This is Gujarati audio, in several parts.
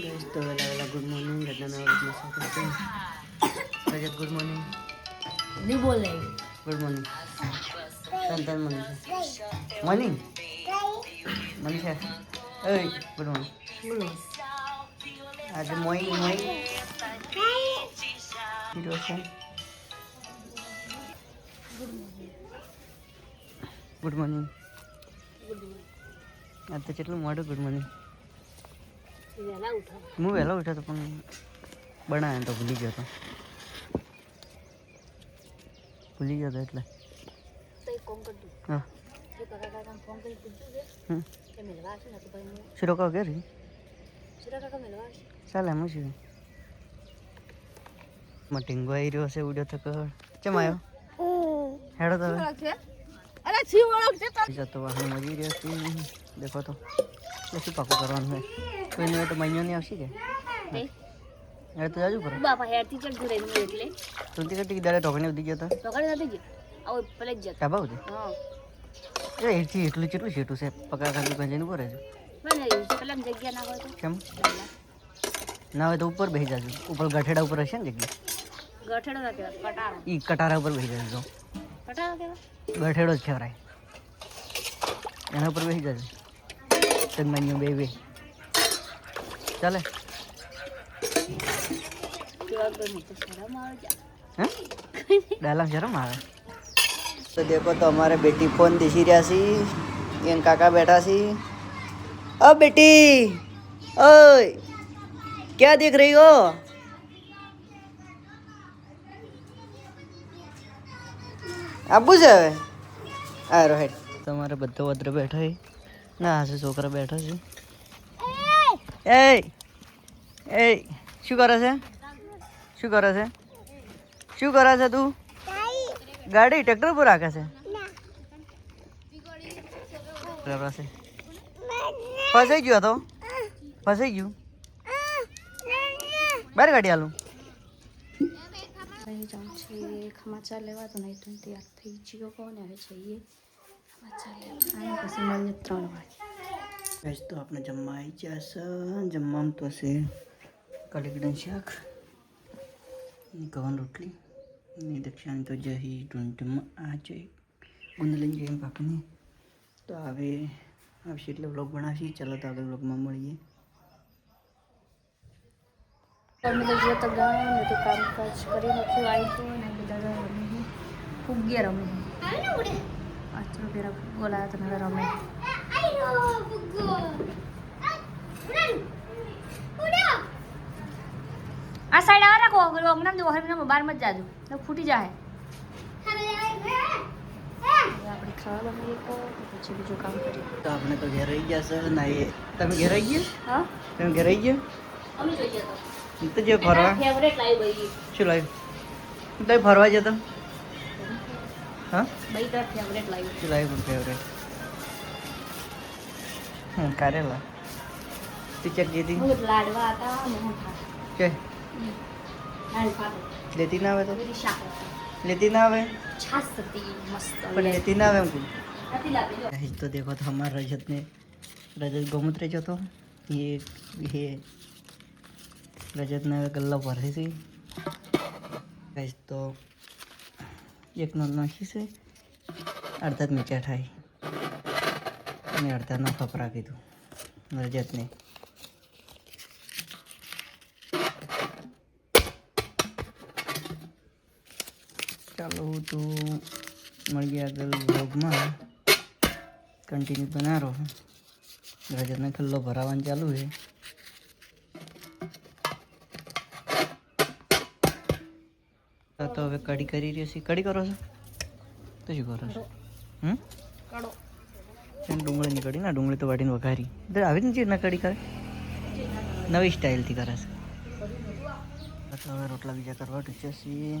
गाइस तो वेला गुड मॉर्निंग रजना में और अपने साथ हैं रजत गुड मॉर्निंग नहीं बोल रहे गुड मॉर्निंग तन मॉर्निंग मॉर्निंग मॉर्निंग है ओए गुड मॉर्निंग बोलो आज मॉर्निंग मॉर्निंग हीरो से गुड मॉर्निंग आज तो चलो मोड़ो गुड मॉर्निंग वेला उठा હું વહેલો ઉઠ્યો તો પણ બનાવ્યો તો ભૂલી ગયો તો એટલે तो एक कॉम कर दूं હા ये काका का फोन कर पूछ दे કે મિલવા છે ને તો ભાઈ હું શીરો કહો કે રી સુરા કાકા મિલવા છે ચાલે એમ શું મટીંગો આવી રહ્યો છે ઉડ્યો તો કર કેમ આવ્યો હેડો તો અરે છી ઓળખ છે જતો વાહન મળી રહ્યો છે દેખો તો શું પાકું કરવાનું હોય કોઈને તો મહિનો નહીં આવશે કે હેડ તો જાજુ કરો બાપા હેર થી ચડ ઘરે નું એટલે તુંતી કરતી દાડે ટોકણી ઉડી ગયો તો પકડી નથી ગઈ આવો પેલે જ જતો ટાબા ઉડી હા એ એથી એટલું કેટલું છેટું છે પકા ખાલી ગંજેનું કરે છે મને પેલા જગ્યા ના હોય તો કેમ ના હોય તો ઉપર બેસી જાજો ઉપર ગઠેડા ઉપર હશે ને જગ્યા ગઠેડો ના કહેવાય કટારો ઈ કટારા ઉપર બેસી જાજો કટારો કહેવાય ગઠેડો જ કહેવાય એના ઉપર બેસી જાજો તન્માન્યો બે ચાલે કેવા કોઈ મોટો શરમ આવે છે हैं डाला शर्म आ रहा तो देखो तो हमारे बेटी फोन दिखी रहा सी इन काका बैठा सी ओ बेटी ओए क्या देख रही हो आबू से आ रो हेड તમારે બધો વદ્ર બેઠો છે ના હશે છોકરા બેઠા છે એ એ શું કરે છે શું કરે છે શું કરે છે તું ગાડી ટ્રેક્ટર પર રાખે છે ફસાઈ ગયો તો ફસાઈ ગયું બાર ગાડી હાલું અહીં જાઉં છે સમાચાર લેવા તો નહીં તો તૈયાર થઈ ગયો કોને હવે જઈએ સમાચાર લેવા અને પછી મળીએ 3 વાગે બસ તો આપણે જમવા આવી ગયા છે જમવામાં તો છે કઢી શાક ગવાની રોટલી ની દક્ષિણ તો જહી ઢૂંઢમાં આ છે ગુંદલીને જેમ પાકની તો હવે આવશે એટલે વ્લોગ બનાવશી ચાલો તો આગળ વ્લોગમાં મળીએ ફોર્મ્યુલા તો ગામ તો કામકાજ કરી નાખ્યું આવી તો અને બધા રમે ખૂબ ગયા રમે આચરો પેલા બોલાયા તો હવે રમે આ સાઈડ આવે રાખો હમણાં જો હમણાં બાર મત જાજો તો ફૂટી જાય આપણે ખાવા બનાવીએ તો પછી બીજું કામ કરીએ તો આપણે તો ઘેર આવી ગયા છે ના એ તમે ઘેર આવી ગયા હા તમે ઘેર આવી ગયા અમે જોઈએ તો તો જે ફરવા ફેવરેટ લાવી ભાઈ શું લાવ્યું તો ફરવા જતો હા ભાઈ તો ફેવરેટ લાવી શું લાવ્યું પણ ફેવરેટ કારેલા ટીચર કીધી હું લાડવા હતા મોહન ખા કે લાડ પાક લેતી ના આવે તો બધી શાક લેતી ना आवे छाछ હતી મસ્ત पर लेती ना आवे हमको નથી લાવી જો गाइस तो देखो तो हमारा रजत गौमूत्र जो तो ये रजत ने गल्ला भरे थी गाइस तो एक नो नाखी से अर्धा मीठा ठाई અને અડધાનો ખપરા કીધું રજતને ચાલો તો મળીએ આગળ વ્લોગમાં કન્ટિન્યુ બના રહો રજતને ખલ્લો ભરાવાનું ચાલુ છે તો હવે કઢી કરી રહી છે કઢી કરો છો તો શું કરો છો કાઢો ડુંગળીની કઢી ના ડુંગળી તો વાટીને વઘારી આવી ને ચીરના કઢી કરે નવી સ્ટાઇલથી કરે છે હવે રોટલા બીજા કરવા ટૂંચ્યા છીએ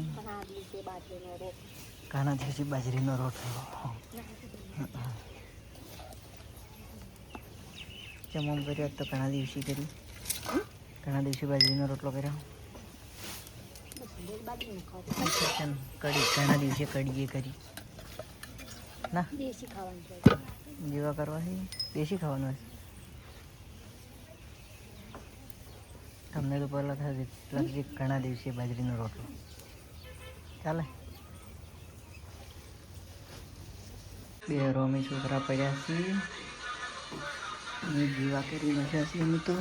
ઘણા દિવસે બાજરીનો રોટલો જમવામાં કર્યો તો ઘણા દિવસે કરી ઘણા દિવસે બાજરીનો રોટલો કર્યો કઢી ઘણા દિવસે કઢીએ કરી ના દેશી ખાવાનું છે જેવા કરવા છે દેશી ખાવાનું તમને તો પહેલાં થાય લગભગ ઘણા દિવસે બાજરીનો રોટલો ચાલે. બે રોમી છોકરા પડ્યા છીએ અને જીવા કરી નાખ્યા છીએ અમે તો.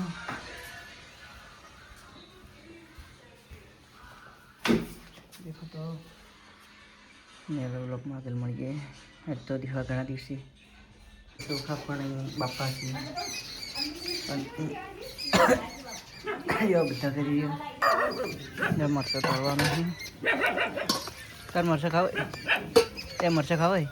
દેખો તો નેલો બ્લોકમાં આગળ મળીએ. આજ તો દીવા ઘણા દિવસે ચોખા પણ બાપા છે ખાଇବା બધા કરીએ. મરચાં તળવાનું છે. તાર મરચાં ખાવ એ મરચાં ખાવાય